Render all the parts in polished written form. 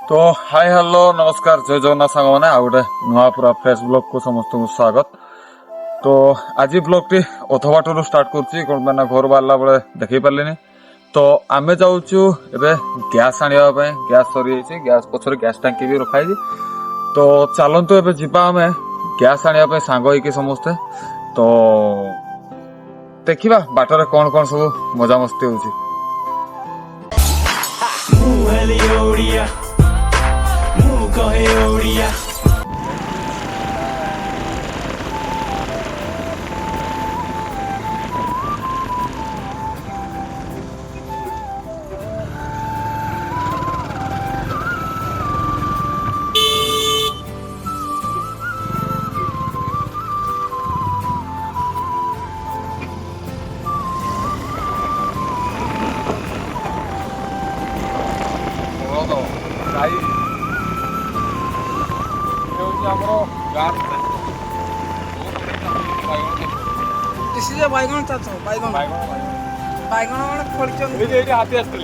तो hi hello नमस्कार जय जगन्नाथ सांग मैंने आ गोटे नुआ पूरा फ्रेश ब्लॉग को समस्त को स्वागत। तो आज ब्लॉग टी अथबाटर स्टार्ट कर घर बाहर बेले देख पारे तो आम जाऊँ गैस आने गैस सरी गैस पचर गैस टांकी भी रखाई। तो चलतु एवं जीवा आम गैस आने सांग हो समस्ते तो देखा बाटर कौन कौन सब मजामस्ती हो। बैगण चाष बैगण बैगण मैंने खोली हाथी आसते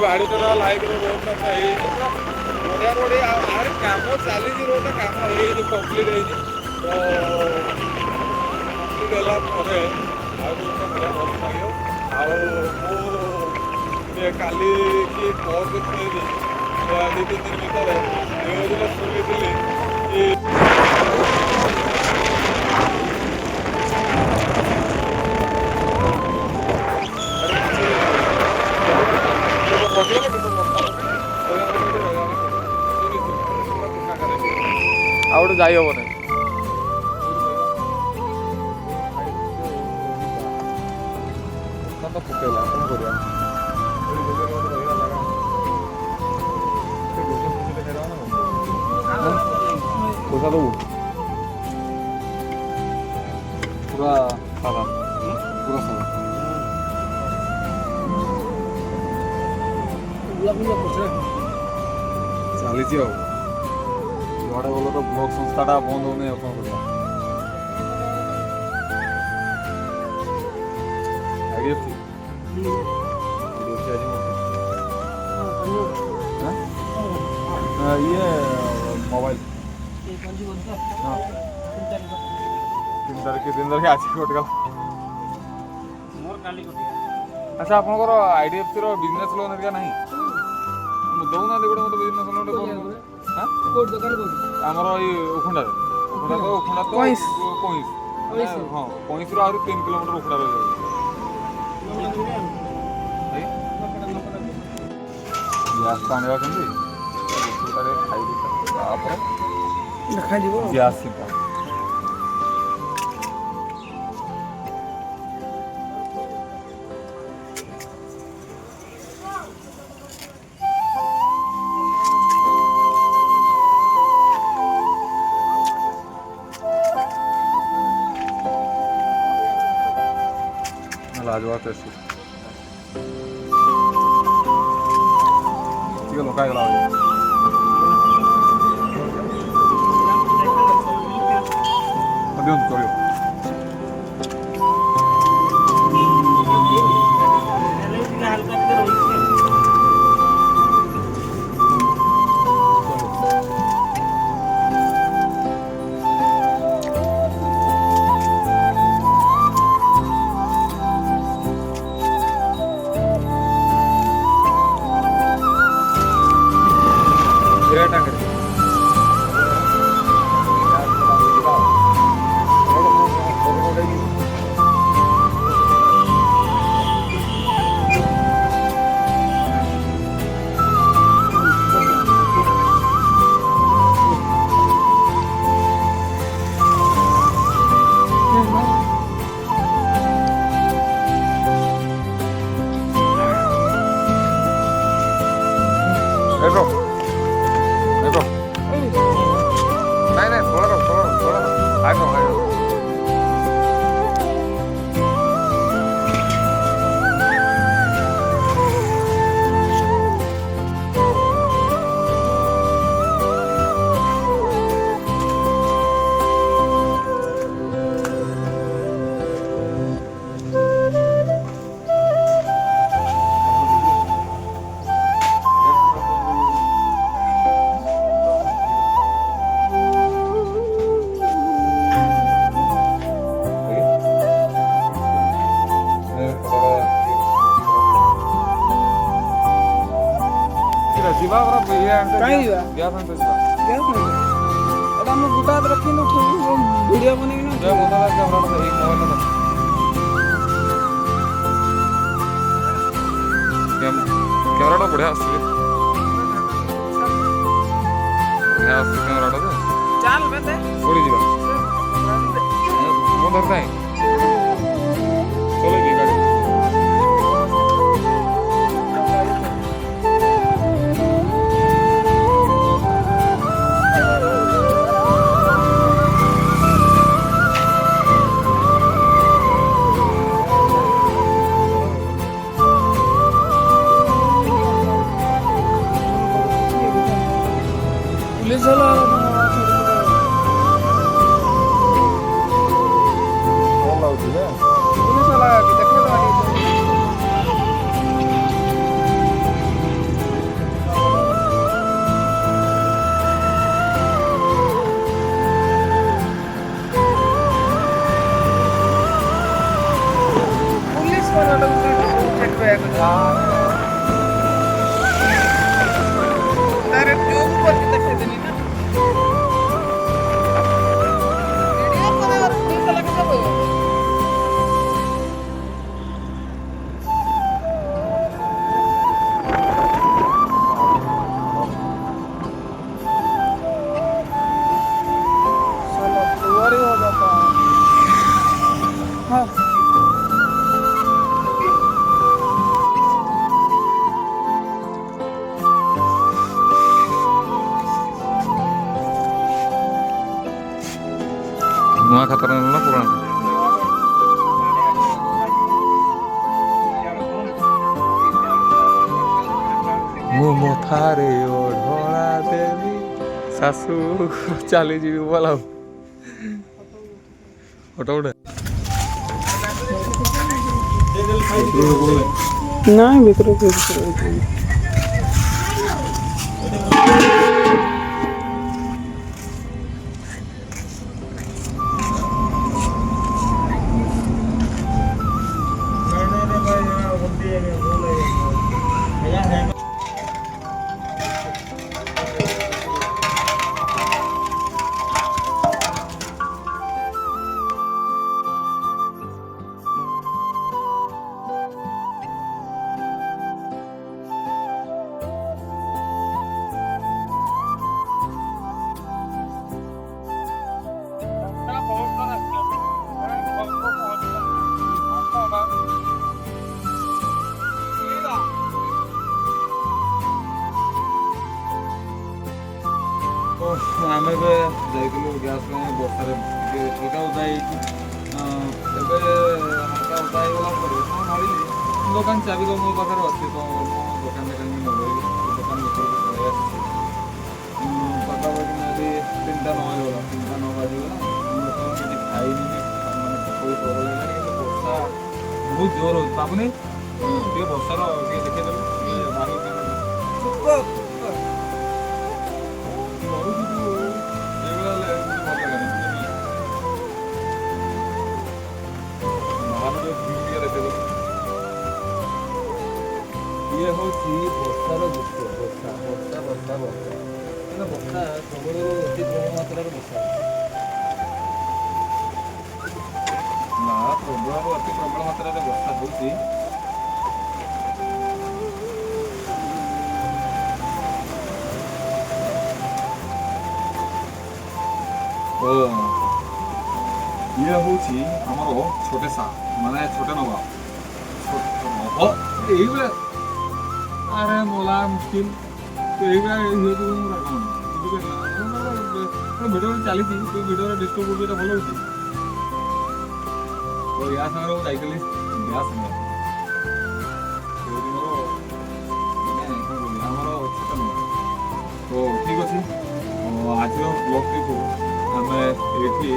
गाड़ी तो लाइक रोड बढ़िया रोड कम चली रोड कम कम्प्लीट काली कि बहुत दी 2-3 दिन भितर न्यूज शुणी आउट जाई हम नहीं फुटेला कौन कर पैसा दबू पूरा सादा पूरा सादा चली जुआड़े बोलो तो ब्लॉक संस्थाटा बंद होने कौन कर ये मोबाइल 3 तारीख आज कटगला। अच्छा आप IDFC बिजनेस लोन हेरिका ना दौना गोटे मत बिजनेस लोन आमर उखुंडा तो उखुंडा तो कईस हाँ 25 रु 3 किलोमीटर उखुंडा गैस पाने खाई गैस लाजवाब टेस्ट ठीक है लोका गला अभी उन चलियो टांगे ଯିବା ପରା ଇଏ ଆଣିତେ କାଇଁ ଯିବା? ଗ୍ୟାସ୍ ଆଣିତେ ଯିବା। ଗ୍ୟାସ୍ ନାହିଁ ଏଇଟା ମୁଁ ଗୋଟା ହାତ ରଖିକି ଉଠେଇବି ଭିଡ଼ିଓ ବନେଇବି ନା ଯେ ମୋତେ କ୍ୟାମେରାଟା ଏଇ ମୋବାଇଲଟା କ୍ୟାମେରାଟା ବଢ଼ିଆ ଆସୁଛି ବଢ଼ିଆ ଆସୁଛି କ୍ୟାମେରାଟା ଯେ ଚାଲ ବେତେ କୋଉଠି ଯିବା ମୁଁ ଦରକାର ଚଲେଇବି ଗାଡ଼ି पुलिस वाला ଭଲ ଲାଗୁଛି ଯେ पुलिस वाला के देखे तो आगे पुलिस वाला लोग चेक पे डायरेक्ट जो ऊपर की देखे देनी ना वीडियो पर और पुलिस वाला के सब साला फुवारी हो जाता हाँ ନୂଆ ଖାତାରେ ନେଲ ନା ପୁରାଣା ମୁଁ ମଥାରେ ଓଢ଼ଣା ଦେବି ଶାଶୁ ଚାଲିଯିବି ବୋଲା ଫଟୋ ଉଠେ नहीं भीतर के ଆମେ ଏବେ ଯାଇଥିଲୁ ଗ୍ୟାସ୍ ପାଇଁ ବର୍ଷାରେ ଟିକେ ହାଲକା ଓଦା ହେଇଛି ଏବେ ହାଲକା ଓଦା ହେଇଗଲା ପରେ ମୁଁ ଭାବିଲି ଦୋକାନ ଚାବି ତ ମୋ ପାଖରେ ଅଛି ତ ମୁଁ ଦୋକାନରେ କାହିଁକି ନ ରହିବି ଦୋକାନ ଭିତରକୁ ପଳେଇ ଆସିଛି ପାଖାପାଖି ଯଦି 3ଟା ନ ହେଇଗଲା 3ଟା 9 ବାଜିଗଲା ମୁଁ ବର୍ତ୍ତମାନ କିଛି ଖାଇନି ମାନେ ପୋକଳି ପ୍ରବଳ ହେଲାଣି କିନ୍ତୁ ବର୍ଷା ବହୁତ ଜୋର ହେଉଛି ବାବୁନି ଟିକେ ବର୍ଷାର ଟିକେ ଦେଖେଇଦେବୁ ବାହାରକୁ ଇଏ ହେଉଛି ବର୍ଷାର ଦୃଶ୍ୟ ବର୍ଷା ବର୍ଷା ବର୍ଷା ବର୍ଷା ମାନେ ବର୍ଷା ପ୍ରବଳରୁ ଅତି ପ୍ରବଳ ମାତ୍ରାରେ ବର୍ଷା ନା ପ୍ରବଳରୁ ଅତି ପ୍ରବଳ ମାତ୍ରାରେ ବର୍ଷା ହେଉଛି ଓ ଇଏ ହେଉଛି ଆମର ଛୋଟେ ସା ମାନେ ଛୋଟେ ନବାବ এইগুলা আরে মোলা মুশকিল তো এইগুলা যেহেতু ভিডিও চালিছি তো ভিডিওটা ডিস্টর্ব করবে এটা ভালো হচ্ছে তো ୟା ସାଙ୍ଗରେ ମୁଁ ଯାଇଥିଲି ଗ୍ୟାସ୍ ନେବା ଆମର ଛୋଟ ନୁହଁ ତ ଠିକ୍ ଅଛି ଆଜିର ବ୍ଲଗ୍ଟିକୁ ଆମେ ଏଇଠି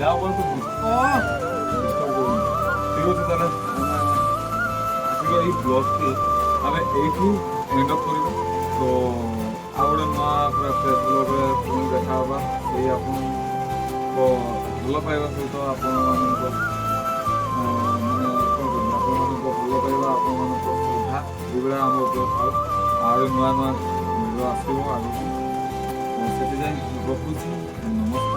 ଯାଉ ବଳକୁ ଠିକ୍ ଅଛି ତାହେଲେ ଆଜିର ଏଇ ବ୍ଲଗ୍ଟି ଆମେ ଏଇଠି ଏଣ୍ଡ ଅଫ୍ କରିବା ତ ଆଉ ଗୋଟେ ନୂଆ ପୁରା ଫ୍ରେଶ୍ ବ୍ଲଗ୍ରେ ପୁଣି ଦେଖା ହେବା ସେଇ ଆପଣଙ୍କ ଭଲ ପାଇବା ସହିତ ଆପଣମାନଙ୍କ ମାନେ କ'ଣ କହିବି ଆପଣମାନଙ୍କ ଭଲ ପାଇବା ଏଇଭଳିଆ ଆମ ଉପରେ ଥାଉ ଆହୁରି ନୂଆ ନୂଆ ଭିଡ଼ିଓ ଆସିବ ଆଗକୁ ସେଥିପାଇଁ ରଖୁଛି ନମସ୍କାର।